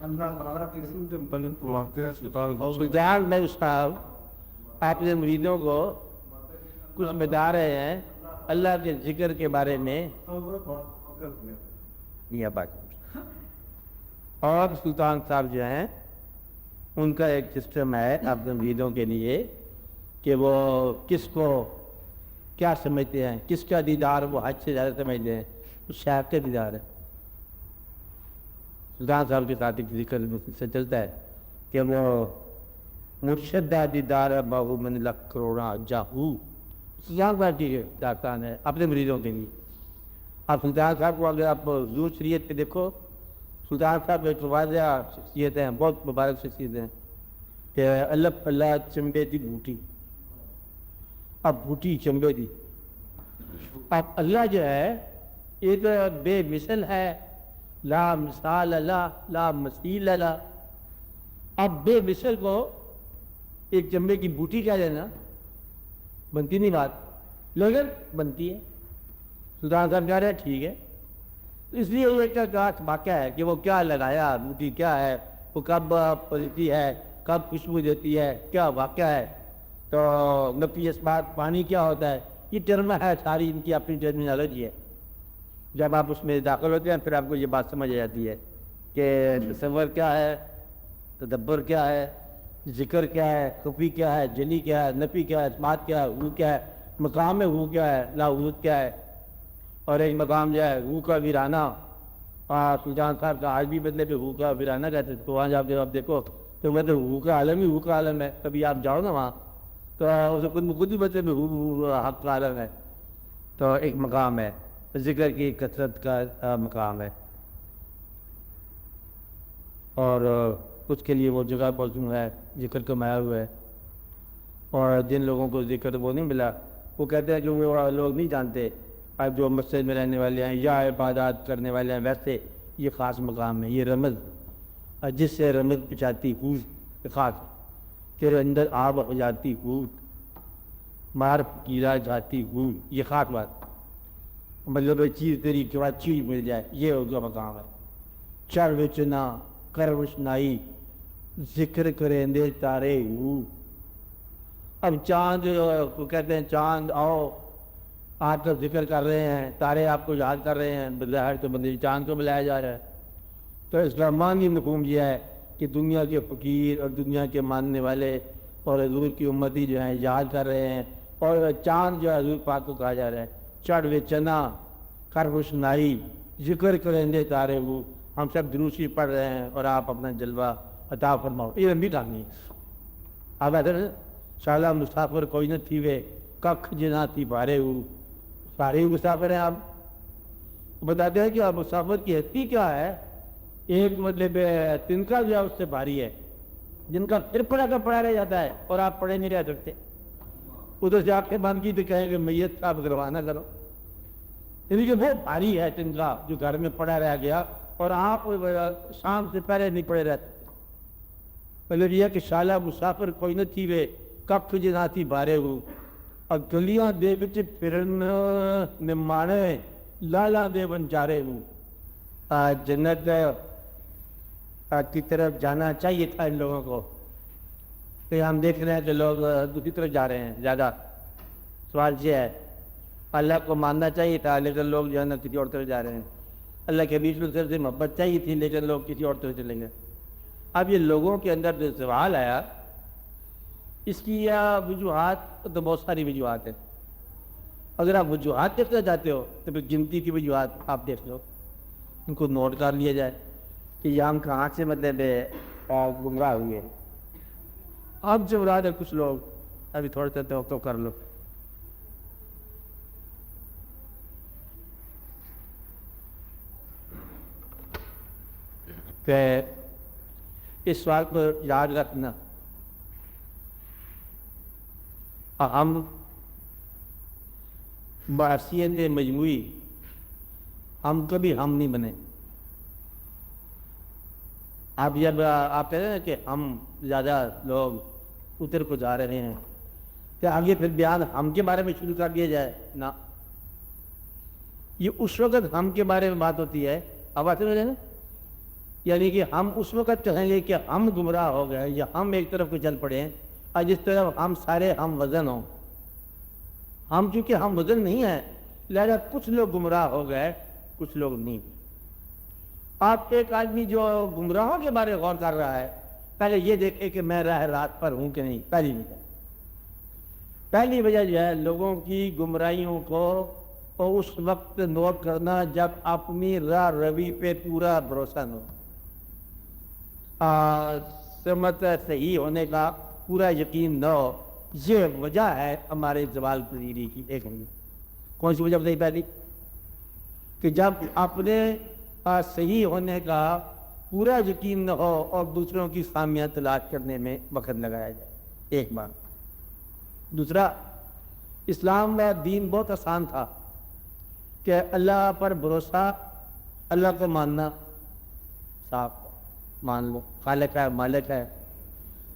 سلطان میں صاحب اپنے مریدوں کو کچھ بتا رہے ہیں اللہ کے ذکر کے بارے میں اور سلطان صاحب جو ہیں ان کا ایک سسٹم ہے اپنے مریدوں کے لیے کہ وہ کس کو کیا سمجھتے ہیں، کس کا دیدار وہ حج سے زیادہ سمجھتے ہیں، اس شیخ کا دیدار ہے۔ سلطان صاحب کے ساتھ ایک ذکر سے چلتا ہے کہ وہ مرشد دیدار بہو من لکھ کروڑا جاہو، سلطان صاحب کی داستان ہے اپنے مریدوں کے لیے۔ آپ سلطان صاحب کو اگر آپ حضور شریعت پہ دیکھو، سلطان صاحب ایک واضح شخصیت ہیں، بہت مبارک شخصیت ہیں کہ اللہ چمبے دی بوٹی، اب بوٹی چمبے دی، اب اللہ جو ہے ایک بے مثل ہے، لا مثال اللہ لا مثیل اللہ۔ اب بے مثل کو ایک چمبے کی بوٹی کہہ دینا بنتی نہیں بات، لیکن بنتی ہے۔ سلطان صاحب کہہ رہے ہیں ٹھیک ہے، اس لیے وہ ایک گاٹھ واقعہ ہے کہ وہ کیا لگایا، بوٹی کیا ہے، وہ کب پلتی ہے، کب خوشبو دیتی ہے، کیا واقعہ ہے، تو نفی اسبات پانی کیا ہوتا ہے، یہ ٹرم ہے، ساری ان کی اپنی ٹرمینالوجی ہے۔ جب آپ اس میں داخل ہوتے ہیں پھر آپ کو یہ بات سمجھ آ جاتی ہے کہ تصور کیا ہے، تدبر کیا ہے، ذکر کیا ہے، خفی کیا ہے، جلی کیا ہے، نفی کیا ہے، اسبات کیا ہے، وہ کیا ہے، مقام وہ کیا ہے، لاہوت کیا ہے، اور ایک مقام جو ہے روح کا ویرانہ۔ سلطان صاحب کا آج بھی بدلے پہ روح کا ویرانہ کہتے ہیں، تو وہاں جا کے آپ دیکھو تو میں تو روح کا عالم ہی روح کا عالم ہے، کبھی آپ جاؤ نا وہاں تو اسے خود ہی بدلے پہ روح حق کا عالم ہے۔ تو ایک مقام ہے، ذکر کی کثرت کا مقام ہے، اور اس کے لیے وہ جگہ موزوں ہے، ذکر کمایا ہوا ہے۔ اور جن لوگوں کو ذکر وہ نہیں ملا، وہ کہتے ہیں کہ وہ لوگ نہیں جانتے، اب جو مسجد میں رہنے والے ہیں یا عبادات کرنے والے ہیں، ویسے یہ خاص مقام ہے، یہ رمز جس سے رمز پچاتی ہوت خاص تیرے اندر آب ہو جاتی ہوت مار کیرا جاتی ہوت، یہ خاص بات، مطلب چیز تیری کے بعد چیز مل جائے، یہ ہوگا مقام ہے۔ چڑھ وچنا کر وشنائی ذکر کریں دے تارے ہو۔ اب چاند کو کہتے ہیں چاند آؤ، آپ کا ذکر کر رہے ہیں، تارے آپ کو یاد کر رہے ہیں، بظاہر تو بندے چاند کو بلایا جا رہا ہے۔ تو اسلامی مفہوم یہ ہے کہ دنیا کے فقیر اور دنیا کے ماننے والے اور حضور کی امتی جو ہیں یاد کر رہے ہیں، اور چاند جو ہے حضور پاک کو کہا جا رہا ہے۔ چڑھ وے چنا کر روشنائی ذکر کریں دے تارے ہو، ہم سب دروسی پڑھ رہے ہیں اور آپ اپنا جلوہ عطا فرماؤ۔ یہ لمبی کہانی ہے۔ آپ ایسے شالا مسافر کوئی نہ تھی وے ککھ جنا تھی بارے ہو، سارے مسافر ہیں۔ آپ بتاتے ہیں کہ آپ مسافر کی حیثیت کیا ہے، ایک مطلب تنکا جو ہے اس سے بھاری ہے، جن کا پھر پڑا کا پڑا رہ جاتا ہے اور آپ پڑے نہیں رہ سکتے۔ ادھر سے آپ کے بند کی تو کہیں کہ میت آپ روانہ کرو، یعنی کہ بہت بھاری ہے تنکا جو گھر میں پڑا رہ گیا اور آپ شام سے پہلے نہیں پڑے رہتے۔ مطلب یہ کہ شالا مسافر کوئی نہ تھی وے ککھ جنا تھی بارے ہو، اور گلیاں دے وچ پھرن نمانے لالا دے بنچارے ہوں۔ جنت کی طرف جانا چاہیے تھا ان لوگوں کو، کہ ہم دیکھ رہے ہیں کہ لوگ دوسری طرف جا رہے ہیں زیادہ۔ سوال یہ ہے اللہ کو ماننا چاہیے تھا لیکن لوگ جو ہے نا کسی اور طرف جا رہے ہیں، اللہ کے بیچ میں سے محبت چاہیے تھی لیکن لوگ کسی اور طرف چلیں گے۔ اب یہ لوگوں کے اندر جو سوال آیا، اس کی وجوہات تو بہت ساری وجوہات ہیں۔ اگر آپ وجوہات دیکھنا چاہتے ہو تو پھر گنتی کی وجوہات آپ دیکھ لو، ان کو نوٹ کر لیا جائے کہ یہ ہم کہاں سے مطلب گمراہ ہوئے۔ اب جو مراد ہے کچھ لوگ ابھی تھوڑے سے توقع کر لو۔ کہ اس بات کو یاد رکھنا، ہم باعثیت مجموعی ہم کبھی ہم نہیں بنے۔ آپ جب آپ کہتے ہیں کہ ہم زیادہ لوگ اتر کو جا رہے ہیں کہ آگے پھر بیان ہم کے بارے میں شروع کر دیا جائے نا، یہ اس وقت ہم کے بارے میں بات ہوتی ہے۔ اب آتے رہے نا یعنی کہ ہم اس وقت کہیں گے کہ ہم گمراہ ہو گئے یا ہم ایک طرف کو چل پڑے ہیں اور جس طرف ہم سارے ہم وزن ہوں. ہم چونکہ ہم وزن نہیں ہیں لہذا کچھ لوگ گمراہ ہو گئے کچھ لوگ نہیں. آپ ایک آدمی جو گمراہوں کے بارے غور کر رہا ہے پہلے یہ دیکھے کہ میں راہ رات پر ہوں کہ نہیں. پہلی وجہ جو ہے لوگوں کی گمراہیوں کو اور اس وقت نوٹ کرنا جب اپنی راہ روی پہ پورا بھروسہ نہ ہو, سمت صحیح ہونے کا پورا یقین نہ ہو. یہ وجہ ہے ہمارے زوال پذیری کی. ایک کون سی وجہ بتائی پہلی کہ جب اپنے صحیح ہونے کا پورا یقین نہ ہو اور دوسروں کی خامیاں تلاش کرنے میں وقت لگایا جائے. ایک بات. دوسرا, اسلام میں دین بہت آسان تھا کہ اللہ پر بھروسہ, اللہ کو ماننا, صاف مان لو خالق ہے مالک ہے,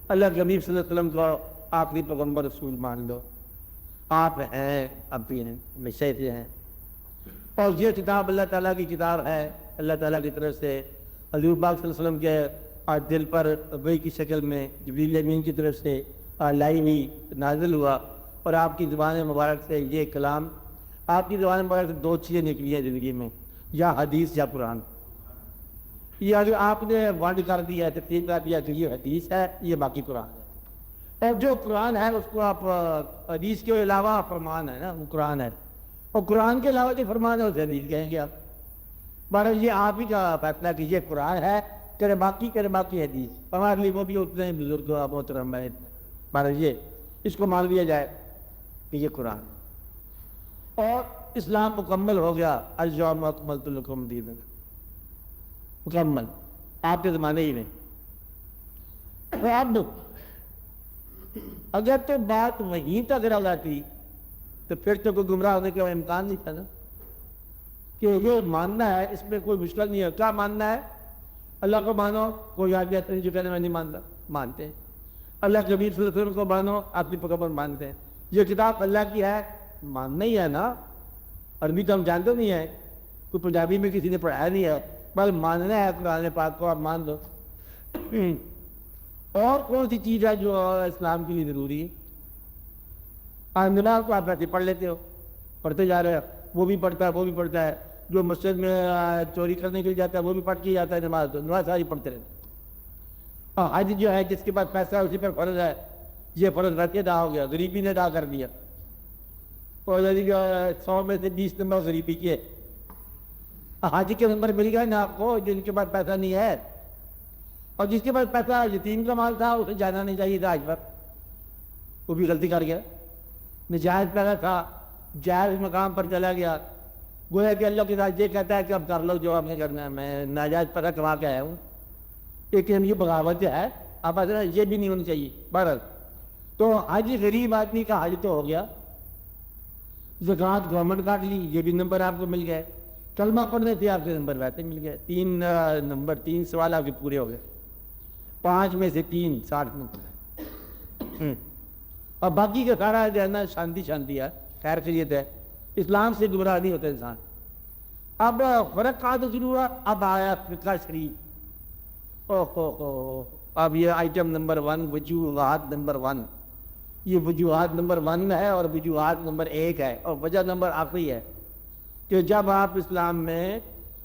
اللہ کے نبی صلی اللہ علیہ وسلم کو آخری پیغمبر رسول مان لو, آپ ہیں اب بھی ہیں ہمیشہ سے ہیں, اور یہ کتاب اللہ تعالیٰ کی کتاب ہے, اللہ تعالیٰ کی طرف سے حضور پاک صلی اللہ علیہ وسلم کے دل پر وحی کی شکل میں جبریل امین کی طرف سے لائی ہوئی نازل ہوا, اور آپ کی زبان مبارک سے یہ کلام, آپ کی زبان مبارک سے دو چیزیں نکلی ہیں زندگی میں, یا حدیث یا قرآن. یہ اگر آپ نے ورڈ کر دیا تقسیم کر دیا کہ یہ حدیث ہے یہ باقی قرآن ہے, اور جو قرآن ہے اس کو آپ حدیث کے علاوہ فرمان ہے نا وہ قرآن ہے, اور قرآن کے علاوہ جو فرمان ہے اسے حدیث کہیں گے آپ. بہرحال یہ آپ ہی کا فیصلہ کہ یہ قرآن ہے کرے باقی حدیث, ہمارے لیے وہ بھی اتنے بزرگ محترم ہے. بہرحال یہ اس کو مان لیا جائے کہ یہ قرآن, اور اسلام مکمل ہو گیا. الیوم اکملت لکم دینکم, مکمل آپ کے زمانے ہی میں. اب اگر تو بات وہیں تک رہ جاتی تو پھر تو کوئی گمراہ ہونے کا امکان نہیں تھا نا, کہ یہ ماننا ہے اس میں کوئی مشکل نہیں ہے. کیا ماننا ہے؟ اللہ کو مانو, کوئی آدمی ایسا نہیں جو کہنے میں نہیں مانتا, مانتے ہیں. اللہ کے نبی صلی اللہ علیہ وسلم کو مانو, اپنی پیغمبر مانتے ہیں. یہ کتاب اللہ کی ہے, ماننا ہی ہے نا. عربی تو ہم جانتے نہیں ہیں, کوئی پنجابی میں کسی نے پڑھایا نہیں ہے, بس ماننا ہے قرآن پاک کو, آپ مان دو. اور کون سی چیز ہے جو اسلام کے لیے ضروری ہے؟ نماز کو آپ ایسے پڑھ لیتے ہو, پڑھتے جا رہے ہو, وہ بھی پڑھتا ہے وہ بھی پڑھتا ہے. جو مسجد میں چوری کرنے کے لیے جاتا ہے وہ بھی پڑھ کے جاتا ہے نماز, تو نماز ساری پڑھتے رہتے. اور حج جو ہے جس کے پاس پیسہ ہے اسی پر فرض ہے, یہ فرض رکھ کے ادا ہو گیا, غریبی نے ادا کر دیا. اور 100 میں سے 20 نمبر غریبی کے. حج کے نمبر مل گئے نا آپ کو جن کے پاس پیسہ نہیں ہے, اور جس کے پاس پیسہ یتیم کا مال تھا اسے جانا نہیں چاہیے تھا حج پر, وہ بھی غلطی کر گیا. نجائز پیسہ تھا, جائز مقام پر چلا گیا, گویا کہ اللہ کے ساتھ یہ کہتا ہے کہ اب کر لو جو آپ نے کرنا ہے, میں ناجائز پیسہ کما کے آیا ہوں. لیکن یہ بغاوت ہے, آپ ایسا یہ بھی نہیں ہونی چاہیے. بہرحال تو حج غریب آدمی کا حج تو ہو گیا, زکوٰۃ گورنمنٹ کاٹ لی, یہ بھی نمبر آپ کو مل گئے. کلمہ پڑھنے سے آپ کے نمبر ویسے مل گئے, 3 سوال آپ کے پورے ہو گئے, 5 میں سے 3 60 نمبر. اور باقی کا سارا جو ہے نا شانتی ہے, خیر خیریت ہے. اسلام سے گمراہ نہیں ہوتا انسان. اب فرق کہاں تو شروع ہوا, اب آیا فقہ شریف. اب یہ آئٹم نمبر 1, وجوہات نمبر 1, یہ وجوہات نمبر 1 ہے اور وجوہات نمبر 1 ہے, اور وجہ نمبر آخری ہے کہ جب آپ اسلام میں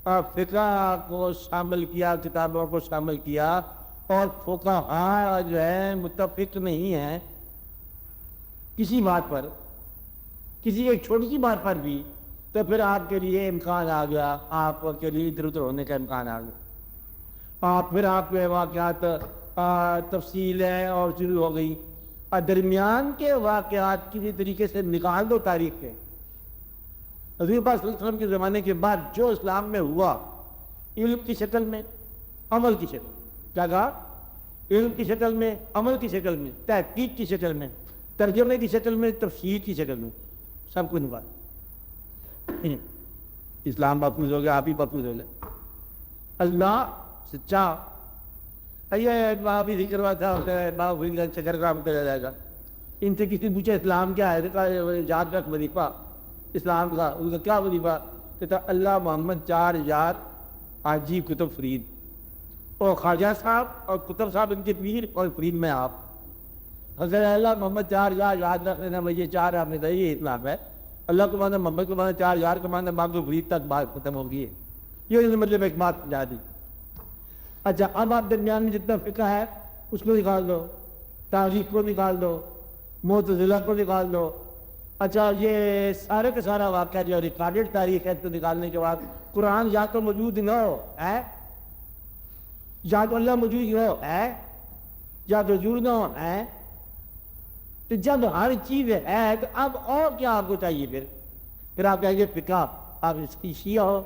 فقہ کو شامل کیا, کتابوں کو شامل کیا, اور فقہاء جو ہے متفق نہیں ہیں کسی بات پر, کسی ایک چھوٹی سی بات پر بھی, تو پھر آپ کے لیے امکان آ گیا, آپ کے لیے ادھر ادھر ہونے کا امکان آ گیا. پھر آپ کے واقعات تفصیل ہے اور شروع ہو گئی. درمیان کے واقعات کسی طریقے سے نکال دو تاریخ کے. حضور پاک صلی اللہ علیہ وسلم کے زمانے کے بعد جو اسلام میں ہوا, علم کی شکل میں, عمل کی شکل, کیا کہا, علم کی شکل میں, عمل کی شکل میں, تحقیق کی شکل میں, ترجمے کی شکل میں, تفسیر کی شکل میں, سب کچھ ہوا. اسلام محفوظ ہو گیا, آپ ہی محفوظ ہو گئے. اللہ سچا, بھی ذکر ہوا تھا, شکر کام کرا جائے گا. ان سے کسی پوچھا اسلام کیا ہے, یاد رکھ وظیفہ اسلام کا. ان کا کیا وظیفہ؟ کہتا اللہ محمد 4000 حاجی کتب فرید. اور خواجہ صاحب اور قطب صاحب ان کے پیر اور فرید میں آپ. حضرت اللہ محمد 4,000 یاد رکھ لینا, مجھے 4 آپ نے کہا یہ اسلام ہے. اللہ کو مانا محمد کو مانا 4,000 کا مانا باب تو فرید تک بات ختم ہو گئی ہے. یہ مطلب ایک بات سمجھا دی. اچھا اب آپ درمیان میں جتنا فقہ ہے اس کو نکال دو, تاریخ کو نکال دو, معتزلہ کو نکال دو. اچھا یہ سارے کا سارا واقعہ جو ریکارڈڈ تاریخ ہے تو نکالنے کے بعد قرآن یا تو موجود نہ ہو ہے, یا تو اللہ موجود ہو ہے, یا تو وجود نہ ہو ہے. تو جب ہر چیز ہے تو اب اور کیا آپ کو چاہیے؟ پھر آپ کہیں گے فقہ, آپ شیعہ ہو,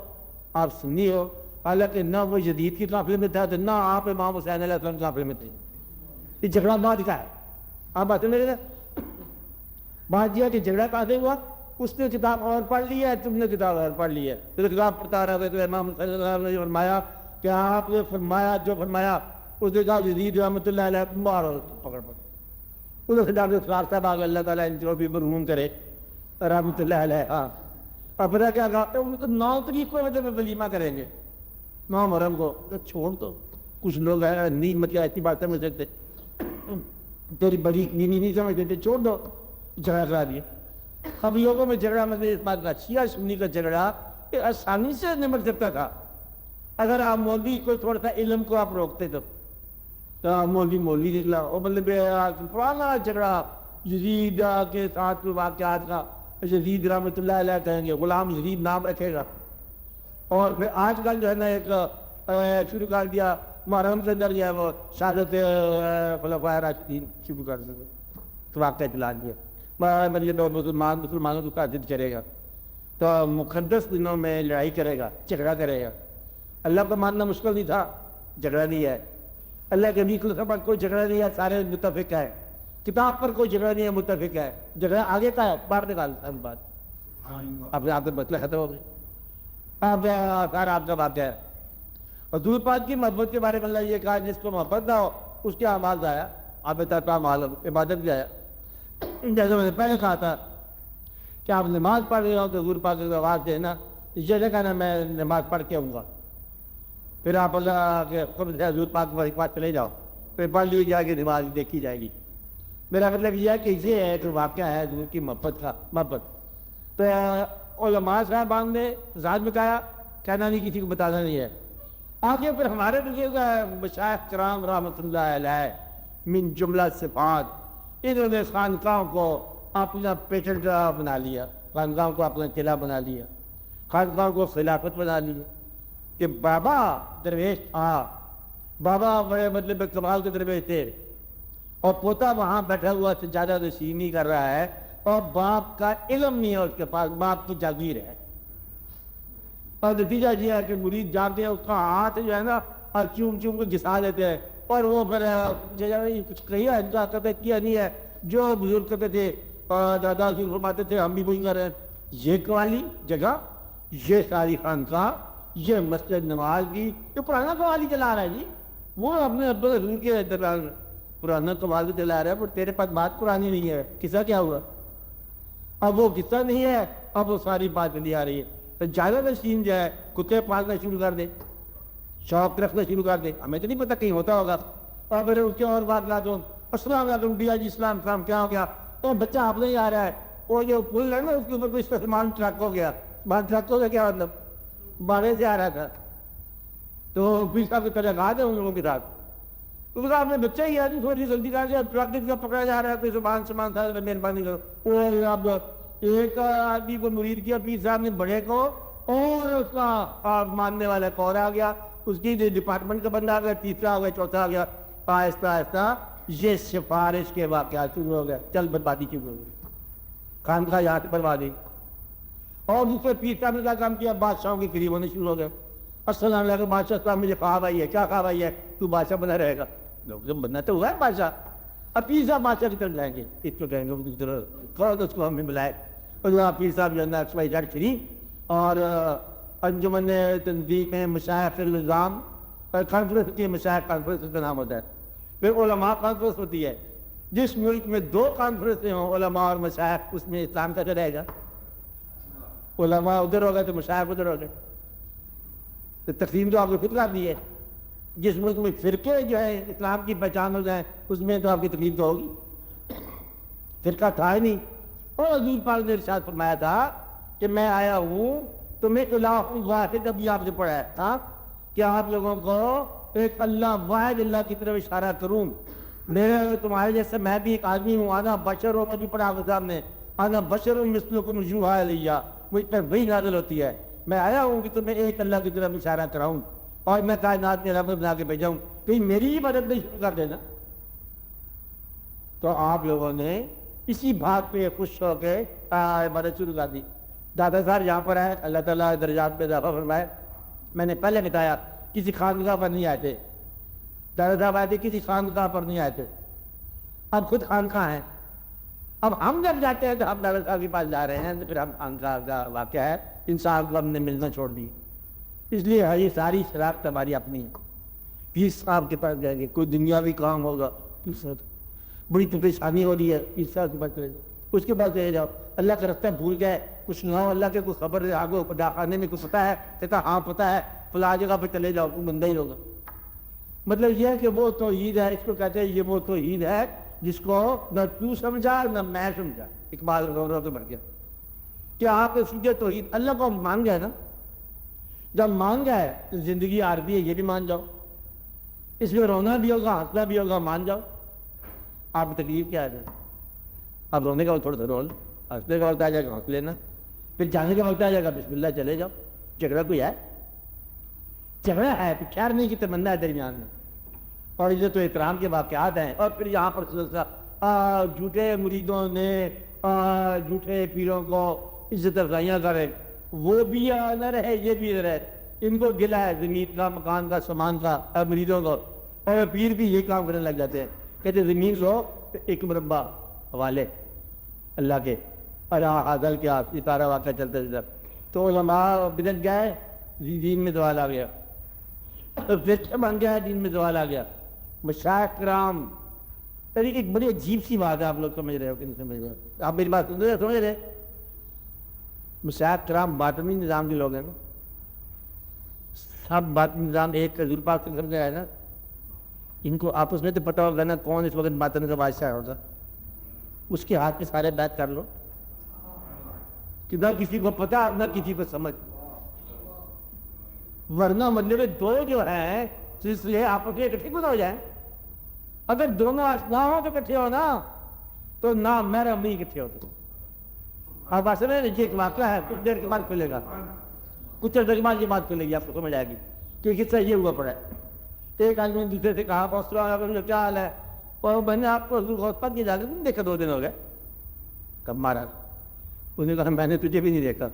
آپ سنی ہو. حالانکہ نہ وہ جدید کی قافلے میں تھا تو نہ آپ امام حسین علیہ السلام کے قافلے میں تھے. یہ جھگڑا بات کا ہے. آپ باتیں میرے بات یہ کہ جھگڑا کہاں ہوا؟ اس نے کتاب اور پڑھ لی ہے, تم نے کتاب اور پڑھ لی ہے. تو کتاب پڑھتا رہا تو امام صلی اللہ علیہ وسلم نے فرمایا کہ آپ نے فرمایا جو فرمایا. اس نے کہا جدید رحمۃ اللہ علیہ مارو پکڑ پکڑ. اس نے خطاب خار صاحب آگے اللہ تعالیٰ ان کو بھی مرحوم کرے رحمۃ اللہ علیہ. ہاں اب پتہ کیا کہا, ان کو 9 تاریخ کو میں ولیمہ کریں گے, 9 محرم کو. چھوڑ دو, کچھ لوگ ہیں نہیں مطلب ایسی باتیں سمجھ سکتے, تیری بڑی نینی نہیں سمجھتے تھے, چھوڑ دو, جھگڑا کرا دیے. اب لوگوں میں جھگڑا مطلب اس بات کا شیعہ سنی کا جھگڑا کہ آسانی سے نمٹ سکتا تھا اگر آپ مولوی کو تھوڑا سا علم کو آپ روکتے تو مولوی نکلا. اور مطلب پرانا جھگڑا یزید کے ساتھ واقعات کا, یزید رحمۃ اللہ علیہ کہیں گے, غلام یزید نام رکھے گا. اور پھر آج کل جو ہے نا ایک شروع کر دیا محرم کے اندر جو ہے وہ شہادت خلفائے راشدین شروع کر دیا, واقعہ چلا دیا. مسلمانوں کو قاصد کرے گا تو مقدس دنوں میں لڑائی کرے گا, جھگڑا کرے گا. اللہ کو ماننا مشکل نہیں تھا, جھگڑا نہیں ہے. اللہ کے نبی صلی اللہ علیہ وسلم پر کوئی جھگڑا نہیں ہے, سارے متفق ہے. کتاب پر کوئی جھگڑا نہیں ہے, متفق ہے. جھگڑا آگے کا ہے, باہر نکالتا ہے بات. اپنے آپ سے مسئلہ ختم ہو گیا. آپ کا واقعہ ہے. اور حضور پاک کی محبت کے بارے میں اللہ یہ کہا جس کو محبت نہ ہو اس کے اعمال ضائع, آپ عبادت بھی آیا. جیسے میں نے پہلے کہا تھا کہ آپ نماز پڑھ رہے ہو تو حضور پاک کی آواز دینا, یہ کہنا میں نماز پڑھ کے آؤں گا. پھر آپ اللہ کے حکم سے حضور پاک کے پاس چلے جاؤ, پھر پڑھ لی جائے گی, نماز دیکھی جائے گی. میرا مطلب یہ ہے کہ یہ ہے کہ واقعہ ہے حضور کی محبت کا. محبت تو علماء صاحبان نے ذات بتایا, کہنا نہیں, کسی کو بتانا نہیں ہے. آگے پھر ہمارے مشائخ کرام رحمۃ اللہ علیہ من جملہ صفات, انہوں نے خانقاہوں کو اپنا پیٹنٹ بنا لیا, خانقاہوں کو اپنا قلعہ بنا لیا, خانقاہوں کو خلافت بنا لیا. کہ بابا درویش تھا, بابا بڑے مطلب کمال کے درویش تھے, اور پوتا وہاں بیٹھا ہوا سجادہ نشینی کر رہا ہے, اور باپ کا علم نہیں ہے اس کے پاس, باپ کی جاگیر ہے. اور نتیجہ یہ ہے کہ مرید جانتے ہیں, اس کا ہاتھ جو ہے نا اور چوم چوم کو گھسا دیتے ہیں, اور وہ پھر کچھ کہیا کہتے کیا نہیں ہے, جو بزرگ کرتے تھے دادا سے فرماتے تھے ہم بھی وہی کر رہے ہیں. یہ قوالی جگہ, یہ ساری خانقاہ, یہ مسجد نماز کی, یہ پرانا قوالی چلا رہا ہے جی. وہ اپنے ابو حضور کے درمیان پرانا قوالی چلا رہا ہے, پر تیرے پاس بات پرانی نہیں ہے. قصہ کیا ہوا؟ اب وہ قصہ نہیں ہے, اب وہ ساری بات نہیں آ رہی ہے. تو زیادہ نشین جو ہے کتے پالنا شروع کر دے, شوق رکھنا شروع کر دے. ہمیں تو نہیں پتہ کہیں ہوتا ہوگا. اور پھر اس کے اور بات لا دو, السلام علیکم بیا جی, اسلام کیا ہو گیا؟ تو بچہ آپ نہیں آ رہا ہے, وہ جو پل ہے نا اس کے اوپر کوئی سامان ٹرک ہو گیا. بات ٹرک ہو گیا کیا مطلب؟ باڑے سے آ رہا تھا. تو پھر صاحب کی طرح کہا تھا ان لوگوں کے ساتھ, اس کا آپ نے بچہ ہی ہے, تھوڑی جلدی کر دیا, ٹرک کا پکڑا جا رہا ہے, کوئی سامان تھا, مہربانی کرو. وہ اب ایک آدمی کو مرید کیا پیر صاحب نے بڑے کو, اور اس کا ماننے والا ایک اور آ گیا, اس کی ڈپارٹمنٹ کا بندہ آ گیا, تیسرا ہو گیا, چوتھا آ گیا. آہستہ آہستہ یہ سفارش کے واقعات شروع ہو گئے, چل بربادی شروع ہو گئی, خانقاہ یہاں سے بربادی. اور دوسرے پیر صاحب نے کیا کام کیا, بادشاہوں کے قریب ہونے شروع ہو گئے. السلام علیکم بادشاہ صاحب, مجھے خواب آئی ہے. کیا خواب آئی ہے؟ تو بادشاہ بنا رہے گا. لوگ جب بننا تو ہوا ہے بادشاہ. اب پیر صاحب بادشاہ کی طرف جائیں گے, اس کو کہیں گے دوسرا کون اس کو ہمیں بلائے. اور وہاں پیر صاحب جو ہے نا XYZ شریف اور انجمن تنظیم میں مشائخ النظام کانفرنس کی, مشائخ کانفرنس کا نام ہوتا ہے. پھر علماء کانفرنس ہوتی ہے. جس ملک میں 2 کانفرنسیں ہوں, علماء اور مشائخ, اس میں اسلام کا رہے گا. علماء ادھر ہو گئے تو مشائخ ادھر ہو گئے, تو تقسیم تو آپ کو خود کر دی ہے. جس ملک میں فرقے جو ہے اسلام کی پہچان ہو جائیں اس میں تو آپ کی تکلیف تو ہوگی. فرقہ تھا ہی نہیں. اور حضور پاک نے ارشاد فرمایا تھا کہ میں آیا ہوں تمہیں الہ واحد، ابھی آپ نے پڑھا تھا کہ آپ لوگوں کو ایک اللہ واحد اللہ کی طرف اشارہ کروں. میرے تمہارے جیسے میں بھی ایک آدمی ہوں، آنا بشر ہو، بھی پڑھا صاحب نے آنا بشر ہوں مثلکم یوحی الیہ، مجھ پر وہی نازل ہوتی ہے. میں آیا ہوں کہ تمہیں ایک اللہ کی طرف اشارہ کراؤں اور میں کائنات میں رحمت بنا کے بھیجا ہوں، کہیں میری ہی مدد نہیں شروع کر دینا. تو آپ لوگوں نے اسی بات پہ خوش ہو کے مدد شروع کر دی. دادا صاحب یہاں پر ہے، اللہ تعالیٰ درجات میں اضافہ فرمائے. میں نے پہلے بتایا کسی خانقاہ پر نہیں آئے تھے، دادا صاحب آئے تھے کسی خانقاہ پر نہیں آئے تھے، اب خود خانقاہ ہیں. اب ہم جب جاتے ہیں تو ہم دادا صاحب کے پاس جا رہے ہیں تو پھر ہم خانقاہ کا واقعہ ہے، انسان کو ہم نے ملنا چھوڑ دی. اس لیے یہ ساری شرارت ہماری اپنی ہے. پیر صاحب کے پاس جائیں گے، کوئی دنیاوی کام ہوگا، بڑی پریشانی ہو رہی ہے، پیر صاحب کے پاس چلے جاؤ، اس کے پاس چلے جاؤ. اللہ کا رستہ بھول گئے، کچھ نہ ہو، اللہ کے کوئی خبر آگے ڈاکخانے میں کچھ پتہ ہے، کہتا ہاں پتہ ہے، فلاں جگہ پہ چلے جاؤ، کوئی بندہ ہی ہوگا. مطلب یہ ہے کہ وہ توحید ہے، اس کو کہتے ہیں یہ وہ توحید ہے جس کو نہ تو سمجھا نہ میں سمجھا. اقبال رو تو بڑھ گیا کہ آپ سیدھے توحید اللہ کو مان گئے نا. جب مان گئے تو زندگی عارضی ہے یہ بھی مان جاؤ، اس میں رونا بھی ہوگا ہنسنا بھی ہوگا، مان جاؤ. آپ کی تکلیف کیا ہے؟ اب رونے کا وقت تھوڑا سا رول، ہنسنے کا وقت آ جائے گا ہنس لینا، پھر جانے کا وقت آ جائے گا بسم اللہ چلے جاؤ. جھگڑا کوئی ہے؟ جھگڑا ہے تو خیر نہیں کی تمنا ہے درمیان میں، اور عزت و احترام کے واقعات ہیں. اور پھر یہاں پر جھوٹے مریدوں نے جھوٹے پیروں کو عزت افزائیاں کرے، وہ بھی نہ رہے یہ بھی نہ رہے. ان کو گلا ہے زمین کا، مکان کا، سامان کا، مریدوں کو، اور پیر بھی یہ کام کرنے لگ جاتے ہیں. کہتے زمین کو ایک مربع حوالے اللہ کے، اور حاصل کیا ستارہ واقعہ چلتا تھا. تو علماء بدل گئے، دین میں زوال آ گیا، پھر بن گیا، دین میں زوال آ گیا. مشائخ کرام، ایک بڑی عجیب سی بات ہے، آپ لوگ سمجھ رہے ہو کہ نہیں سمجھ رہے ہو؟ آپ میری بات سمجھ رہے؟ مشائخ کرام باطنی نظام کے لوگ ہیں نا، سب باطنی نظام ایک حضور پاک سے سمجھا ہے نا. ان کو آپس میں تو پتہ ہوگا نا کون اس وقت باطن کا بادشاہ ہوگا، اس کے ہاتھ میں سارے بیعت کر لو کہ نہ کسی کو پتہ نہ کسی کو سمجھ. ورنہ مطلب دو جو ہیں سلسلے آپس میں اکٹھے کیوں ہو جائیں؟ اگر دونوں نہ ہو تو اکٹھے ہو نا، تو نہ محرم نہیں اکٹھے ہوتے. آپ بات سمجھ یہ ایک واقعہ ہے، کچھ دیر کے بعد کھلے گا، کچھ دیر کے بعد یہ بات کھلے گی، آپ کو سمجھ آئے گی کہ کس سے یہ ہوا پڑا ہے. ایک آدمی نے دوسرے سے کہا بہت سارا کیا حال ہے، اور میں نے آپ کو حضور غوث پاک کی اجازت نہیں دیکھا، 2 دن ہو گئے. کب مارا؟ انہوں نے کہا میں نے تجھے بھی نہیں دیکھا.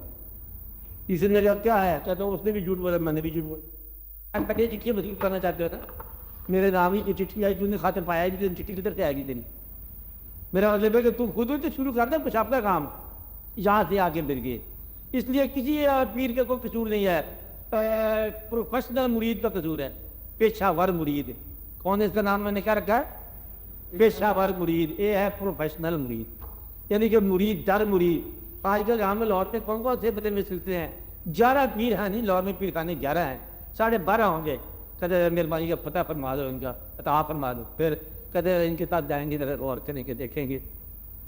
تیسرے نے کہا کیا ہے؟ کہتا اس نے بھی جھوٹ بولا، میں نے بھی جھوٹ بولا. پہلے چٹھی وصول کرنا چاہتے ہو نا، میرے نام ہی کی چٹھی آئی، تو نے خاطر پایا ہی نہیں، چٹھی کدھر سے آئے گی تیری؟ میرا مطلب ہے کہ تو خود تو شروع کر دے کچھ اپنا کام، یہاں سے آگے مل گئے. اس لیے کسی پیر کا کوئی قصور نہیں ہے، پروفیشنل مرید کا قصور ہے، پیشہ ور مرید. کون ہے اس کا نام میں نے کیا رکھا ہے؟ پیشہ ور مرید. یہ ہے پروفیشنل مرید، یعنی کہ مرید در مرید. آج کل یہاں میں لاہور میں کون کون سے بدے میں سلتے ہیں؟ 11 پیر ہیں، نہیں لاہور میں پیر خانے 11 ہیں، 12.5 ہوں گے. کہتے مہربانی کا پتہ فرما دو، ان کا عطا فرما دو. پھر کہتے ان کے ساتھ جائیں گے غور کرنے کے، دیکھیں گے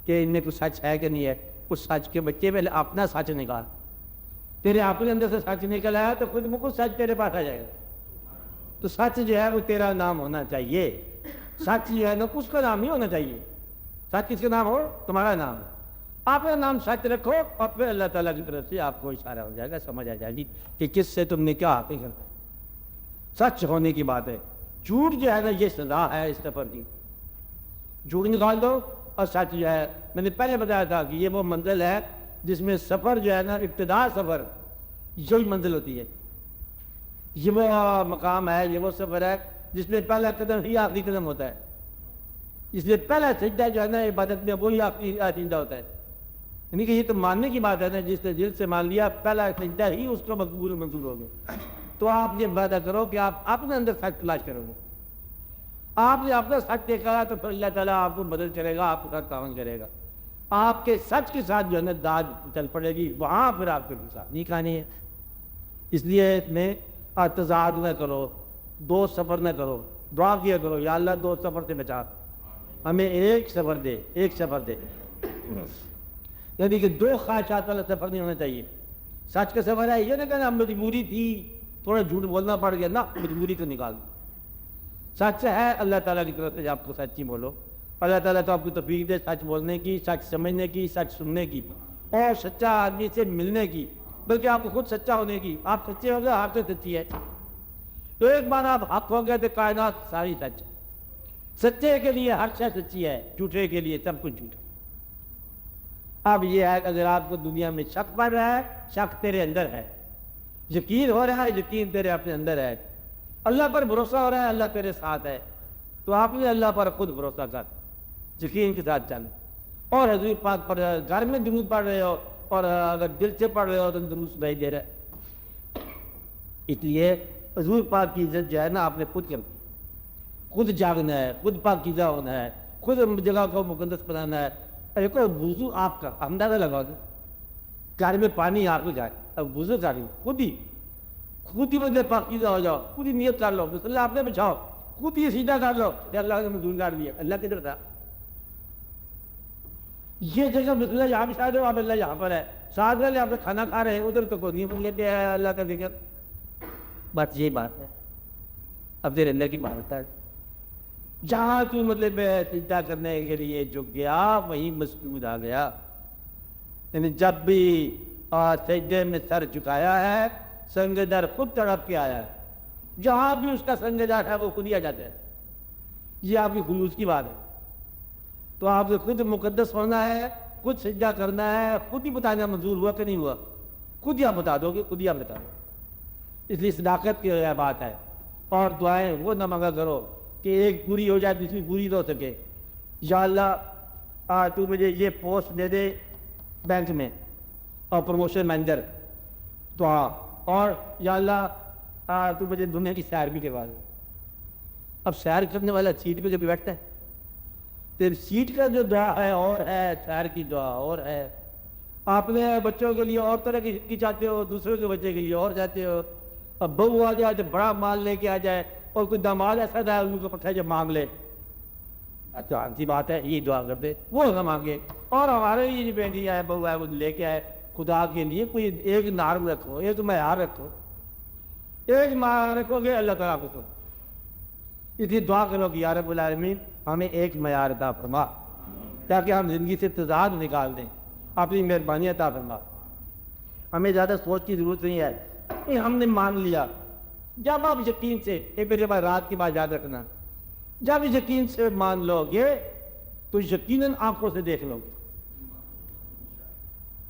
کہ ان میں کچھ سچ ہے کہ نہیں ہے. کچھ سچ کے بچے پہلے اپنا سچ نکال، تیرے اپنے اندر سے سچ نکل آیا تو خود مکھ سچ تیرے پاس آ جائے گا. تو سچ جو ہے وہ تیرا نام ہونا چاہیے، سچ جو ہے نا اس کا نام ہی ہونا چاہیے. سچ کس کا نام ہو؟ تمہارا نام. آپ کا نام سچ رکھو اور پھر اللہ تعالیٰ کی طرف سے آپ کو اشارہ ہو جائے گا، سمجھ آ جائے گی کہ کس سے تم نے کیا حاصل کرنا ہے. سچ ہونے کی بات ہے. جھوٹ جو ہے نا یہ سزا ہے اس سفر کی. جھوٹ نکال دو اور سچ جو ہے، میں نے پہلے بتایا تھا کہ یہ وہ منزل ہے جس میں سفر جو ہے نا، ابتدا سفر یہی منزل ہوتی ہے. یہ وہ مقام ہے، یہ وہ سفر ہے جس میں پہلا قدم ہی آخری قدم ہوتا ہے. اس لیے پہلا سجدہ جو ہے نا عبادت میں وہی آخری سجدہ ہوتا ہے. یعنی کہ یہ تو ماننے کی بات ہے نا، جس نے دل سے مان لیا پہلا سجدہ ہی اس کو مقبول منظور ہو گیا. تو آپ یہ وعدہ کرو کہ آپ اپنے اندر سچ تلاش کرو گے. آپ نے اپنا سچ دیکھا تو پھر اللہ تعالیٰ آپ کو مدد کرے گا، آپ کا تعاون کرے گا. آپ کے سچ کے ساتھ جو ہے نا داد چل پڑے گی، وہاں پھر آپ کے ساتھ نہیں کہانی ہے. اس لیے اس میں تضاد نہ کرو، دو سفر نہ کرو، دعا کیا کرو یا اللہ دو سفر سے بچا، ہمیں ایک سفر دے، ایک سفر دے۔ یعنی کہ دو خواہشات والا سفر نہیں ہونا چاہیے۔ سچ کا سفر ہے یہ نہ کہنا مجبوری تھی، تھوڑا جھوٹ بولنا پڑ گیا، نہ مجبوری تو نکال دو۔ سچ ہے اللہ تعالیٰ کی طرف سے آپ کو سچی بولو، اللہ تعالیٰ تو آپ کو توفیق دے سچ بولنے کی، سچ سمجھنے کی، سچ سننے کی، اور سچا آدمی سے ملنے کی، بلکہ آپ کو خود سچا ہونے کی۔ آپ سچے ہو گئے، آپ سے سچی ہے، تو ایک بار آپ حق ہو گئے تو کائنات ساری سچ ہے۔ سچے کے لیے ہر شے سچی ہے، جھوٹے کے لیے سب کچھ جھوٹا۔ اب یہ ہے کہ اگر آپ کو دنیا میں شک پڑ رہا ہے، شک تیرے اندر ہے، یقین ہو رہا ہے، یقین تیرے اپنے اندر ہے، اللہ پر بھروسہ ہو رہا ہے، اللہ تیرے ساتھ ہے، تو آپ نے اللہ پر خود بھروسہ کر، یقین کے ساتھ چل۔ اور حضور پاک پر گھر میں درود پڑھ رہے ہو، اور اگر دل سے پڑھ رہے ہو تو درود سنائی دے رہا ہے۔ اس لیے حضور پاک کی عزت جو ہے نا آپ نے خود کرنی، خود جاگنا ہے، خود پاکیزہ ہونا ہے، خود جگہ کو مقدس بنانا ہے۔ ایک وضو آپ کا اندازہ لگاؤ گے، گھر میں پانی آپ کو جائے، اب وضو کر لو، خود ہی مطلب پاکیزہ ہو جاؤ، خود ہی نیت کر لو، بسم اللہ آپ نے بچاؤ، خود ہی سیدھا کر لو کہ اللہ نے مزدور کر دیا، اللہ کدھر تھا؟ یہ جگہ بسم اللہ یہاں بھی شاید ہو، اللہ یہاں پر ہے، ساتھ والے آپ کھانا کھا رہے ہیں، ادھر تو کوئی نہیں لیتے ہیں اللہ کا ذکر۔ بس یہی بات ہے، اب تیرے اللہ کی بات ہے، جہاں تو مطلب سجدہ کرنے کے لیے جھک گیا وہیں مسجود آ گیا۔ یعنی جب بھی سجدے میں سر جھکایا ہے، سنگ در خود تڑپ کے آیا ہے، جہاں بھی اس کا سنگ در ہے وہ خود ہی آ جاتا ہے۔ یہ آپ کی خلوص کی بات ہے، تو آپ سے خود مقدس ہونا ہے، خود سجدہ کرنا ہے، خود ہی بتانا منظور ہوا کہ نہیں ہوا، خود ہی آپ بتا دو گے، خود ہی آپ بتا دو۔ اس لیے صداقت کی بات ہے، اور دعائیں وہ نہ مانگا کرو کہ ایک پوری ہو جائے دوسری پوری نہ ہو سکے۔ یا اللہ تو مجھے یہ پوسٹ دے دے بینک میں اور پروموشن مینیجر، دعا، اور یا اللہ تو مجھے دنیا کی سیر بھی کروا دے۔ اب سیر کرنے والا سیٹ پہ جب بیٹھتا ہے تو سیٹ کا جو دعا ہے اور ہے، سیر کی دعا اور ہے۔ آپ نے بچوں کے لیے اور طرح کی چاہتے ہو، دوسروں کے بچے کے لیے اور چاہتے ہو، اب بہو آ جائے تو بڑا مال لے کے آ جائے، اور کوئی داماد ایسا تھا ان کو پتہ ہے جب مانگ لے، اچھا سی بات ہے، یہ دعا کر دے، وہ نہ مانگے۔ اور ہمارے یہ جو بیٹی ہے بہو ہے وہ لے کے آئے، خدا کے لیے کوئی ایک نارم رکھو، ایک معیار رکھو، ایک معیار رکھو گے اللہ تعالیٰ کو۔ اس لیے دعا کرو کہ یا رب العالمین ہمیں ایک معیار عطا فرما، تاکہ ہم زندگی سے تضاد نکال دیں، اپنی مہربانی عطا فرما۔ ہمیں زیادہ سوچ کی ضرورت نہیں ہے، یہ ہم نے مان لیا۔ جب آپ یقین سے، ایک میرے بعد رات کی بات یاد رکھنا، جب یقین سے مان لو گے تو یقیناً آنکھوں سے دیکھ لو گے،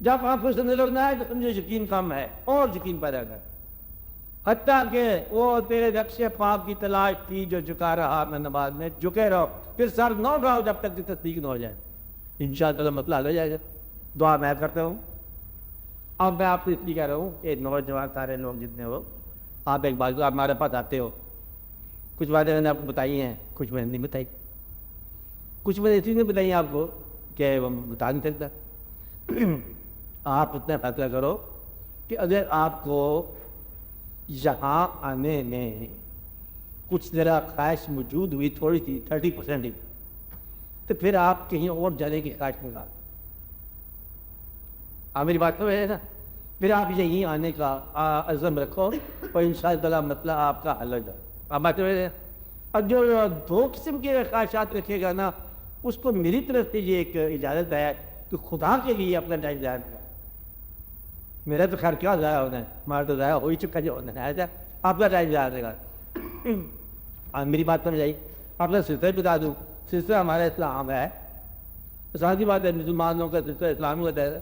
جب آنکھوں سے نظر نہ آئے تو سمجھو یقین کم ہے، اور یقین پیدا کر، حتیٰ کہ وہ تیرے نقش پاک کی تلاش تھی جو جھکا رہا میں نماز میں، جھکے رہو، پھر سر نہ اٹھاؤ جب تک کہ تصدیق نہ ہو جائے، انشاءاللہ مسئلہ حل ہو جائے گا۔ دعا میں کرتا ہوں۔ اب میں آپ کو اس لیے کہہ رہا ہوں کہ نوجوان سارے لوگ جتنے ہو، آپ ایک بات، آپ ہمارے پاس آتے ہو، کچھ باتیں میں نے آپ کو بتائی ہیں، کچھ میں نے نہیں بتائی، کچھ میں نے اس لیے نہیں بتائی آپ کو کہ وہ بتا نہیں سکتا۔ آپ اتنا فیصلہ کرو کہ اگر آپ کو یہاں آنے میں کچھ ذرا خواہش موجود ہوئی، تھوڑی سی 30% ہی، تو پھر آپ کہیں اور جانے کی خواہش میں آپ میری بات تو ہے نا، پھر آپ یہیں آنے کا عزم رکھو اور انشاءاللہ مسئلہ آپ کا حل ہو جائے۔ آپ بات ہے، اور جو دو قسم کے خواہشات رکھے گا نا، اس کو میری طرف سے یہ ایک اجازت ہے کہ خدا کے لیے اپنا ٹائم ضائع کریں۔ میرا تو خیر کیا ضائع ہونا ہے، ہمارا تو ضائع ہو ہی چکا جو ہونا ہے، ایسا آپ کا ٹائم ضائع رہے گا۔ میری بات سمجھ آئی؟ آپ کا سلسلہ بتا دوں، سلسلہ ہمارا اسلام ہے، ساتھی بات ہے، مسلمانوں کا سلسلہ اسلامی ہوتا ہے،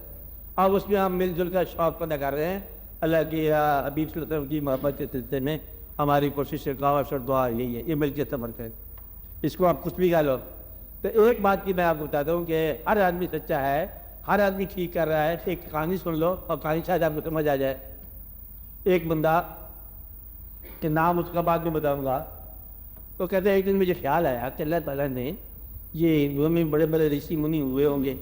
اب اس میں ہم مل جل کر شوق پیدا کر رہے ہیں۔ اللہ کی حبیب صلی اللہ علیہ وسلم کی محبت کے سلسلے میں ہماری کوشش اور دعا یہی ہے، یہ مل کے سفر کریں، اس کو آپ کچھ بھی کہہ لو۔ تو ایک بات کی میں آپ کو بتاتا ہوں کہ ہر آدمی سچا ہے، ہر آدمی ٹھیک کر رہا ہے۔ ایک کہانی سن لو اور کہانی شاید آپ کو سمجھ آ جائے۔ ایک بندہ کہ نام اس کا بعد میں بتاؤں گا، تو کہتے ہیں ایک دن مجھے خیال آیا کہ اللہ تعالیٰ نے یہ ہندوؤں میں بڑے بڑے رشی منی ہوئے ہوں گے،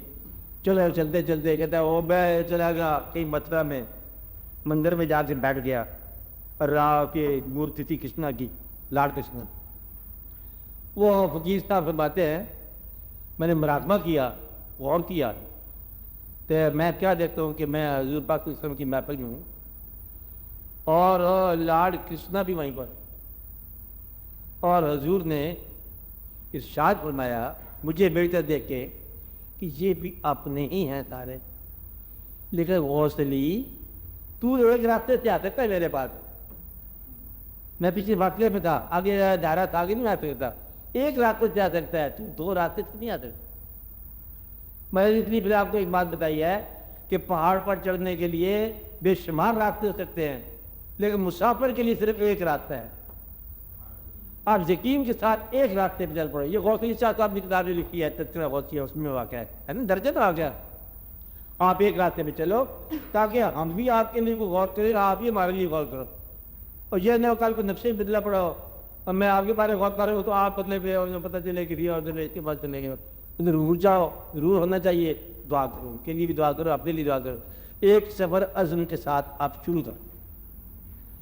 چلو چلتے چلتے کہتا ہے وہ میں چلا گیا کہیں متھرا میں، مندر میں جا کے بیٹھ گیا، اور راہ کی مورتی تھی کرشنا کی، لارڈ کرشن. وہ فقیر صاحب فرماتے ہیں میں نے مراقبہ کیا، غور کیا، تو میں کیا دیکھتا ہوں کہ میں حضور پاک صلی اللہ علیہ وسلم کی محفل میں ہوں اور لارڈ کرشنا بھی وہیں پر، اور حضور نے ارشاد فرمایا مجھے میری طرف دیکھ کے کہ یہ بھی اپنے ہی ہیں سارے، لیکن غور سے لی تو ایک راستے سے آ سکتا ہے میرے پاس. میں پیچھے واقعے میں تھا، آگے دائرہ تھا، آگے نہیں آ سکتا. ایک راستے سے آ سکتا ہے، تو دو راستے سے نہیں آ سکتا. میں اس لیے پھر آپ کو ایک بات بتائی ہے کہ پہاڑ پر چڑھنے کے لیے بے شمار راستے ہو سکتے ہیں، لیکن مسافر کے لیے صرف ایک راستہ ہے. آپ یقین کے ساتھ ایک راستے پہ چل پڑے. یہ غوثی شاہ صاحب نے کتاب لکھی ہے تذکرہ غوثیہ، اس میں واقع ہے نا، درجہ تو آ گیا. آپ ایک راستے پہ چلو تاکہ ہم بھی آپ کے لیے کوئی غور کریں، آپ بھی ہمارے لیے غور کرو. اور یہ نہ کل کو نقشے بدلا پڑا ہو اور میں آپ کے بارے غور کر رہا ہوں تو آپ بدلے پہ اور پتہ چلے کہ اور اس کے بعد چلے گئے. ضرور جاؤ، ضرور ہونا چاہیے. دعا کرو، ان کے لیے بھی دعا کرو، اپنے لیے دعا کرو. ایک سفر عزم کے ساتھ آپ شروع کرو.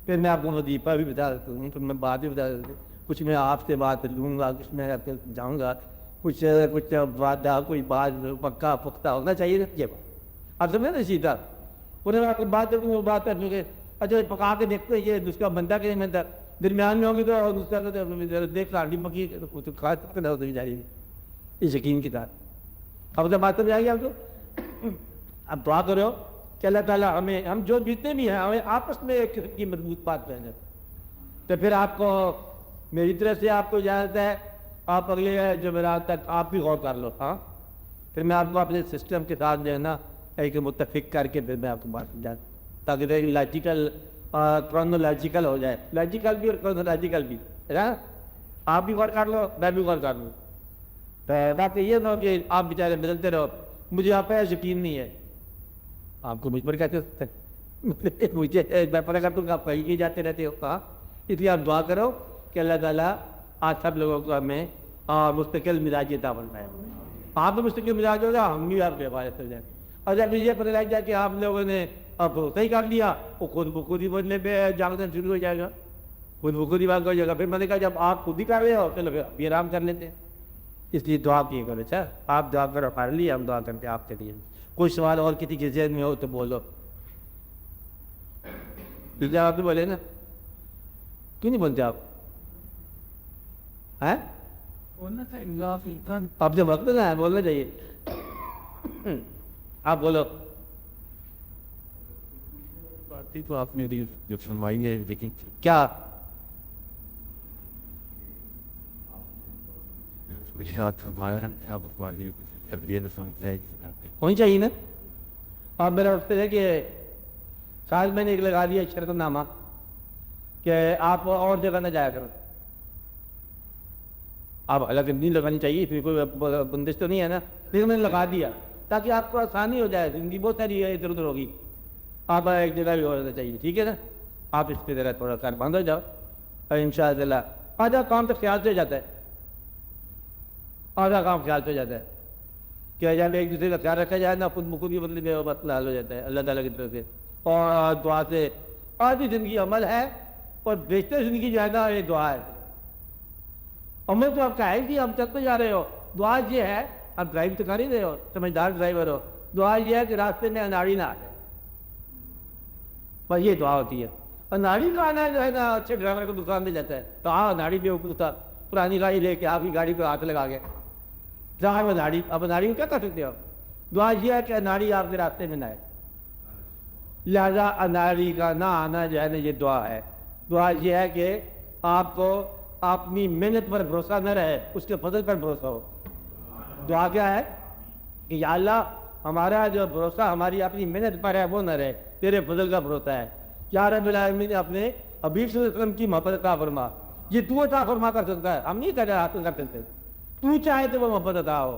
پھر میں آپ کو وظیفہ بھی بتا دیتا ہوں، پھر میں بات بھی بتا دیتا ہوں. کچھ میں آپ سے بات لوں گا، کچھ میں آپ کے جاؤں گا، کچھ وعدہ کوئی بات پکا پختہ ہونا چاہیے. یہ بات آپ سمجھے نا سیدھا. انہیں میں آپ کو بات کروں وہ بات کر لوں گے. اچھا پکا کے دیکھتے ہیں یہ نسخہ بنتا کہ نہیں بنتا. درمیان میں ہوگی تو نسخہ دیکھ لاڈی پکی تو کھا سکتے نہ ہوتی جائے گی اس یقین کے ساتھ. اب تو بات سمجھ آئے گی آپ کو. اب دعا کرو کہ اللہ تعالیٰ ہم جو جتنے بھی ہیں ہمیں آپس میں ایک کی مضبوط بات پہنے. تو پھر آپ کو میری طرف سے آپ کو اجازت ہے، آپ اگلے جمعرات تک آپ بھی غور کر لو. ہاں پھر میں آپ کو اپنے سسٹم کے ساتھ جو ہے نا ایک متفق کر کے پھر میں آپ کو بات سمجھاتا تاکہ لاجیکل کرونولوجیکل ہو جائے. لاجیکل بھی اور کرونولوجیکل بھی ہے نا. آپ بھی غور کر لو، میں بھی غور کر لوں. بات یہ نہ ہو کہ آپ بیچارے بدلتے رہو. مجھے آپ کا یقین نہیں ہے، آپ کو مجھ پر کہتے مجھے میں پتہ کرتا ہوں کہ آپ کہیں جاتے رہتے ہو. کہاں اس لیے آپ دعا کرو کہ اللہ تعالیٰ آج سب لوگوں کو ہمیں مستقل مزاج عطا فرمائے. آپ بھی مستقل مزاج ہوگا، ہم بھی آپ کے حفاظت ہو جائیں. اور جب یہ پتہ لگ جائے کہ آپ لوگوں نے اب صحیح کر لیا، وہ خود بخود ہی بولنے پہ جاگنا شروع ہو جائے گا، خود بخود ہی بات ہو جائے گا. پھر میں نے کہا جب آپ خود ہی کر رہے ہو چلو پھر ابھی آرام کر لیتے ہیں. اس لیے دعا کیے کرو. اچھا آپ دعا کرو ہمارے لیے، ہم دعا کرتے ہیں آپ کے لیے. کوئی سوال اور کسی کے ذہن میں ہو تو بولو. آپ تو بولے نا، کیوں نہیں بولتے آپ؟ آپ جو وقت نا بولنا چاہیے. آپ بولو. باتیں تو آپ نے جو سنوائی ہے لیکن کیا ہونی چاہیے نا. آپ میرا وقت ہے کہ شاید میں نے ایک لگا دیا شرط نامہ کہ آپ اور جگہ نہ جایا کرو. آپ الگ نہیں لگانی چاہیے، پھر کوئی بندش تو نہیں ہے نا، لیکن میں نے لگا دیا تاکہ آپ کو آسانی ہو جائے. زندگی بہت ساری ادھر ادھر ہوگی، آپ ایک جگہ بھی ہونا چاہیے. ٹھیک ہے نا. آپ اس پہ ذرا تھوڑا سا بند ہو جاؤ اور ان شاء اللہ آدھا کام تو خیال سے جاتا ہے. آدھا کام خیال سے جاتا ہے کہ جب ایک دوسرے کا خیال رکھا جائے نا خود بخود ہی بدلے میں مسئلہ حل ہو جاتا ہے اللہ تعالیٰ کی طرف سے. اور دعا سے آدھی زندگی عمل ہے اور بیشتر زندگی جو ہے نا یہ دعا ہے. عمل تو آپ کا ہے کہ آپ چلتے جا رہے ہو. دعا یہ ہے آپ ڈرائیو تو کر ہی رہے ہو، سمجھدار ڈرائیور ہو. دعا یہ ہے کہ راستے میں اناڑی نہ آئے، بس یہ دعا ہوتی ہے. اناڑی کا آنا جو ہے نا اچھے ڈرائیور کو نقصان دے جاتا ہے. تو ہاں اناڑی بھی اوپر تھا، پرانی گاڑی لے کے آپ کی گاڑی کو ہاتھ لگا گئے جہاں اناڑی. اب اناڑی کو کیا کر سکتے ہو؟ دعا یہ ہے کہ اناڑی آپ کے راستے میں نہ آئے. لہذا اناڑی کا نہ آنا جو ہے نا یہ دعا ہے. دعا یہ ہے کہ آپ کو اپنی محنت پر بھروسہ نہ رہے، اس کے فضل پر بھروسہ ہو. دعا کیا ہے کہ یا اللہ ہمارا جو بھروسہ ہماری اپنی محنت پر ہے وہ نہ رہے، تیرے فضل کا بھروسہ ہے. یا رب العالمین اپنے حبیب صلی اللہ علیہ وسلم کی محبت عطا فرما. یہ تو عطا فرما کر سکتا ہے، ہم نہیں کر رہے حاصل کر سکتے. تو چاہے تو وہ محبت عطا ہو.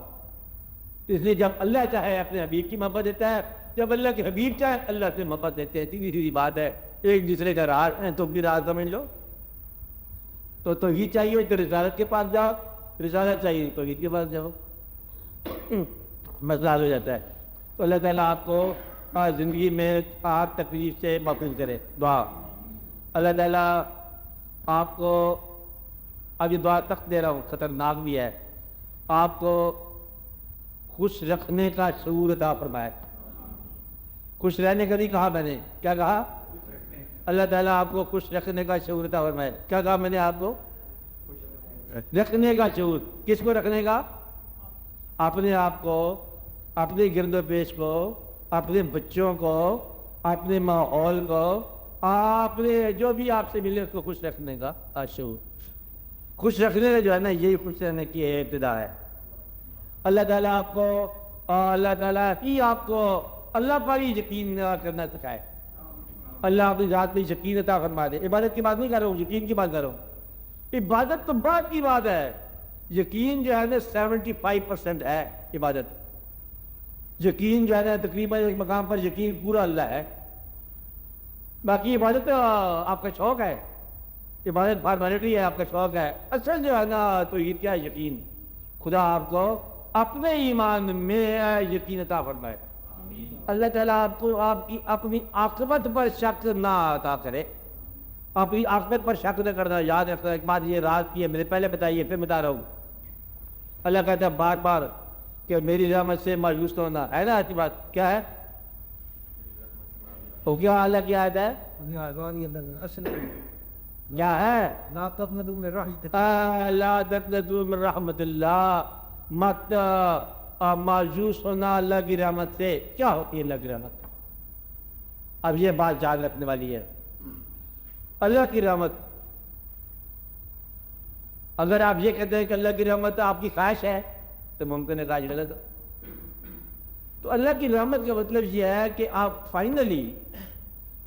اس لیے جب اللہ چاہے اپنے حبیب کی محبت دیتا ہے، جب اللہ کے حبیب چاہے اللہ سے محبت دیتے ہیں. سیدھی سیدھی بات ہے. ایک دوسرے کا راز ہے تو بھی راز سمجھ لو. تو توحید چاہیے تو رسالت کے پاس جاؤ، رسالت چاہیے توحید کے پاس جاؤ، مسئلہ حل ہو جاتا ہے. تو اللہ تعالیٰ آپ کو زندگی میں آپ تکلیف سے محفوظ کرے. دعا اللہ تعالیٰ آپ کو اب یہ دعا تخت دے رہا ہوں، خطرناک بھی ہے، آپ کو خوش رکھنے کا شعور عطا فرمائے۔ خوش رہنے کا نہیں کہا میں نے، کیا کہا؟ اللہ تعالیٰ آپ کو خوش رکھنے کا شعور عطا فرمائے۔ کیا کہا میں نے آپ کو؟ رکھنے کا شعور۔ کس کو رکھنے کا؟ اپنے آپ کو، اپنے گرد و پیش کو، اپنے بچوں کو، اپنے ماحول کو، اپنے جو بھی آپ سے ملے اس کو خوش رکھنے کا شعور۔ خوش رکھنے کا جو ہے نا، یہی خوش رہنے کی ابتدا ہے۔ اللہ تعالیٰ آپ کو، اللہ تعالیٰ ہی آپ کو اللہ پر ہی یقین کرنا سکھائے۔ اللہ اپنی ذات پہ یقین عطا فرما دے۔ عبادت کی بات نہیں کر رہا ہوں، یقین کی بات کر رہا ہوں۔ عبادت تو بعد کی بات ہے، یقین جو ہے نا 75% ہے عبادت۔ یقین جو ہے نا تقریباً ایک مقام پر یقین پورا اللہ ہے، باقی عبادت تو آپ کا شوق ہے، عبادت فارمیلٹی ہے، آپ کا شوق ہے۔ اصل جو ہے نا توحید کیا ہے؟ یقین۔ خدا آپ کو اپنے ایمان میں یقین عطا فرمائے۔ اللہ تعالیٰ آپ کو آپ کی اپنی عاقبت پر شک نہ عطا کرے، اپنی عاقبت پر شک نہ کرنا۔ یاد رکھنا ایک بات، یہ رات کی ہے، میرے پہلے بتائیے پھر بتا رہا ہوں۔ اللہ کہتا ہے بار بار کہ میری رحمت سے مایوس نہ ہونا، ہے نا اچھی بات؟ کیا ہے وہ؟ کیا اللہ کی آیت ہے؟ کیا ہے؟ لا تقنطوا من رحمت اللہ، مت مایوس ہونا اللہ کی رحمت سے۔ کیا ہوتی ہے اللہ کی رحمت؟ اب یہ بات یاد رکھنے والی ہے۔ اللہ کی رحمت، اگر آپ یہ کہتے ہیں کہ اللہ کی رحمت آپ کی خواہش ہے تو ممکن ہے خواہش غلط ہو۔ تو اللہ کی رحمت کا مطلب یہ ہے کہ آپ فائنلی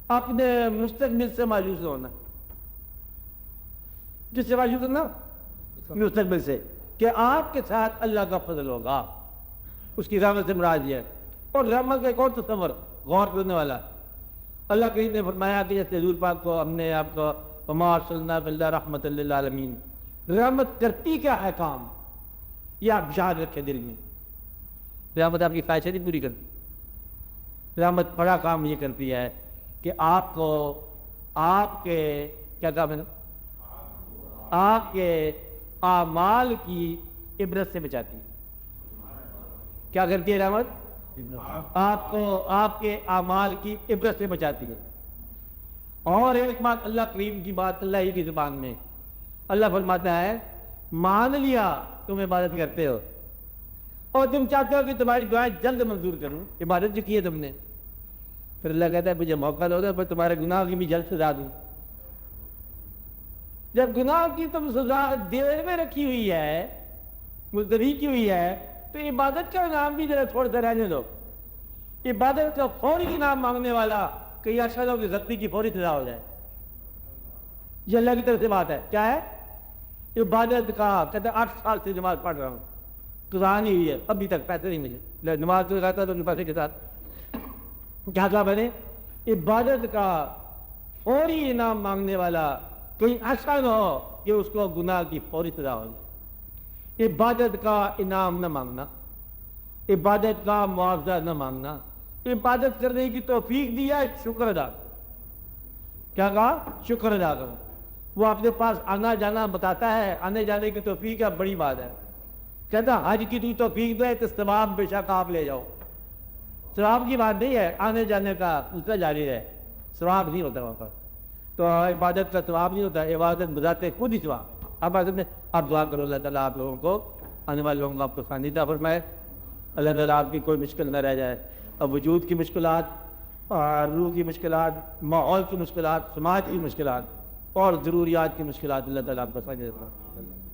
اپنے مستقبل سے مایوس نہ ہونا۔ جس سے مایوس ہونا؟ مستقبل سے، کہ آپ کے ساتھ اللہ کا فضل ہوگا، اس کی رحمت سے مراد یہ ہے۔ اور رحمت کا ایک اور تصور غور کرنے والا، اللہ کریم نے فرمایا کہ جیسے حضور پاک کو ہم نے آپ کو وما ارسلناک الا رحمۃ للعالمین، رحمت کرتی کیا ہے کام، یہ آپ یاد رکھیں دل میں۔ رحمت آپ کی خواہشیں نہیں پوری کرتی، رحمت بڑا کام یہ کرتی ہے کہ آپ کو آپ کے کیا کہا میں نے؟ آپ کے اعمال کی عبرت سے بچاتی ہے۔ کیا کرتی ہے رحمت؟ آپ کو آپ کے اعمال کی عبرت سے بچاتی ہے۔ اور ایک بات اللہ کریم کی بات، اللہ ہی کی زبان میں اللہ فرماتا ہے مان لیا تم عبادت کرتے ہو اور تم چاہتے ہو کہ تمہاری دعائیں جلد منظور کروں، عبادت جو کی ہے تم نے، پھر اللہ کہتا ہے مجھے موقع دو تو پھر تمہارے گناہ کی بھی جلد سزا دوں۔ جب گناہ کی تم سزا دیر میں رکھی ہوئی ہے، ملتوی کی ہوئی ہے، تو عبادت کا نام بھی ذرا تھوڑا سا رہنے دو۔ عبادت کا فوری انعام مانگنے والا کئی ایسا لوگ غلطی کی فوری سزا ہو جائے، یہ اللہ کی طرف سے بات ہے۔ کیا ہے؟ عبادت کا کہتے ہیں 8 سال سے نماز پڑھ رہا ہوں، قضا نہیں ہوئی ہے ابھی تک، پیسے نہیں مجھے، نماز تو رہتا تو پیسے کے ساتھ۔ کیا کہا میں نے؟ عبادت کا فوری انعام مانگنے والا کوئی ایسا نہ ہو کہ اس کو گناہ کی فوری سزا ہو جائے۔ عبادت کا انعام نہ مانگنا، عبادت کا معاوضہ نہ مانگنا، عبادت کرنے کی توفیق دی ہے، شکر ادا کرو۔ کیا کہا؟ شکر ادا کرو۔ وہ اپنے پاس آنا جانا بتاتا ہے، آنے جانے کی توفیق ہے، بڑی بات ہے۔ کہتا حج کی تو توفیق دے تو ثواب بے شک آپ لے جاؤ، ثواب کی بات نہیں ہے، آنے جانے کا دوسرا جاری ہے، ثواب نہیں ہوتا وہاں پر۔ تو عبادت کا ثواب نہیں ہوتا، عبادت بذات خود ہی ثواب۔ اب آپ دعا کرو اللہ تعالیٰ آپ لوگوں کو، آنے والے لوگوں کو آپ کو آسانی عطا فرمائے، اللہ تعالیٰ آپ کی کوئی مشکل نہ رہ جائے، اب وجود کی مشکلات، روح کی مشکلات، ماحول کی مشکلات، سماج کی مشکلات اور ضروریات کی مشکلات اللہ تعالیٰ آپ کو آسانی عطا فرمائے۔